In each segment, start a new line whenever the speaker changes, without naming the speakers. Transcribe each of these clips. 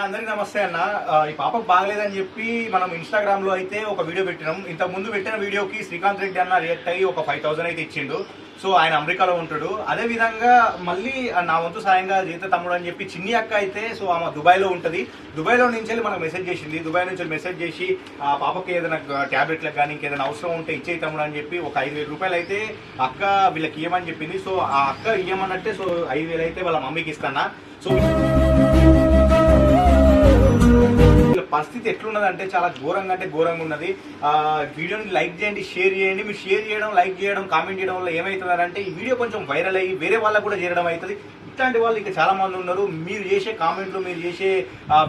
అందరికీ నమస్తే అన్న. ఈ పాపకు బాగలేదని చెప్పి మనం ఇన్స్టాగ్రామ్ లో అయితే ఒక వీడియో పెట్టినాం. ఇంతకు ముందు పెట్టిన వీడియోకి శ్రీకాంత్ రెడ్డి అన్న రియాక్ట్ అయ్యి ఒక 5,000 అయితే ఇచ్చిండు. సో ఆయన అమెరికాలో ఉంటాడు. అదే విధంగా మళ్ళీ నా వంతు సాయంగా జీత తమ్ముడు అని చెప్పి చిన్ని అక్క అయితే సో ఆమె దుబాయ్లో ఉంటుంది. దుబాయ్లో నుంచి మనకు మెసేజ్ చేసింది. దుబాయ్ నుంచి మెసేజ్ చేసి ఆ పాపకి ఏదైనా ట్యాబ్లెట్లకు కానీ ఇంకేదైనా అవసరం ఉంటే ఇచ్చే తమ్ముడు అని చెప్పి ఒక 5,000 రూపాయలు అయితే అక్క వీళ్ళకి ఇవ్వమని చెప్పింది. సో ఆ అక్క ఇవ్వమన్నట్టే సో 5,000 అయితే వాళ్ళ మమ్మీకి ఇస్తానా. సో పరిస్థితి ఎట్లున్నదంటే చాలా ఘోరంగా అంటే ఘోరంగా ఉన్నది. వీడియోని లైక్ చేయండి, షేర్ చేయండి. మీరు షేర్ చేయడం, లైక్ చేయడం, కామెంట్ చేయడం వల్ల ఏమవుతుంది అంటే ఈ వీడియో కొంచెం వైరల్ అయ్యి వేరే వాళ్ళకు కూడా చేరడం అవుతుంది. ఇట్లాంటి వాళ్ళు ఇంకా చాలా మంది ఉన్నారు. మీరు చేసే కామెంట్లు, మీరు చేసే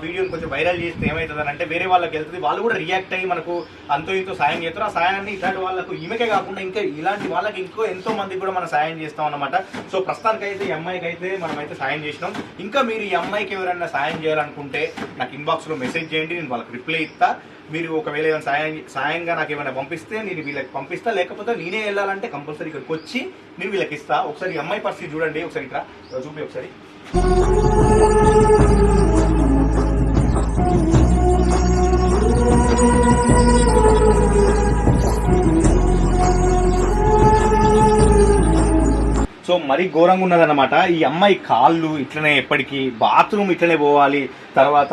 వీడియోని కొంచెం వైరల్ చేస్తే ఏమవుతుంది అంటే వేరే వాళ్ళకి వెళ్తుంది. వాళ్ళు కూడా రియాక్ట్ అయ్యి మనకు అంతో ఇంతో సాయం చేస్తారు. ఆ సాయాన్ని ఇట్లాంటి వాళ్ళకు ఈమెకే కాకుండా ఇంకా ఇలాంటి వాళ్ళకి ఇంకో ఎంతో మందికి కూడా మనం సాయం చేస్తాం అన్నమాట. సో ప్రస్తుతానికి అయితే ఈ అమ్మాయికి అయితే మనమైతే సాయం చేసినాం. ఇంకా మీరు ఈ అమ్మాయికి ఎవరైనా సాయం చేయాలనుకుంటే నాకు ఇన్బాక్స్లో మెసేజ్ చేయండి, నేను వాళ్ళకి రిప్లై ఇస్తా. మీరు ఒకవేళ ఏమైనా సాయంగా నాకు ఏమైనా పంపిస్తే నేను వీళ్ళకి పంపిస్తా. లేకపోతే నేనే వెళ్ళాలంటే కంపల్సరీ ఇక్కడికి వచ్చి నేను వీళ్ళకి ఇస్తా. ఒకసారి ఈ అమ్మాయి పరిస్థితి చూడండి, ఒకసారి ఇక్కడ చూపి ఒకసారి. సో మరీ ఘోరంగా ఉన్నదన్నమాట. ఈ అమ్మాయి కాళ్ళు ఇట్లనే ఎప్పటికీ బాత్రూమ్ ఇట్లనే పోవాలి, తర్వాత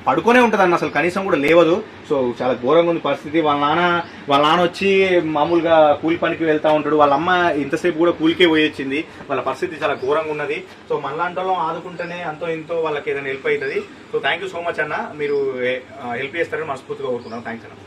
పడుకొనే ఉంటుంది అన్న, అసలు కనీసం కూడా లేవదు. సో చాలా ఘోరంగా ఉంది పరిస్థితి. వాళ్ళ నాన్న వచ్చి మామూలుగా కూలి పనికి వెళ్తూ ఉంటాడు. వాళ్ళ అమ్మ ఇంతసేపు కూడా కూలికే పోయొచ్చింది. వాళ్ళ పరిస్థితి చాలా ఘోరంగా ఉన్నది. సో మనలాంటి వాళ్ళం ఆదుకుంటేనే అంతో ఇంతో వాళ్ళకి ఏదైనా హెల్ప్ అవుతుంది. So thank you so much అన్న, మీరు హెల్ప్ చేస్తారని మనస్ఫూర్తిగా కోరుకున్నాను. థ్యాంక్స్ అన్న.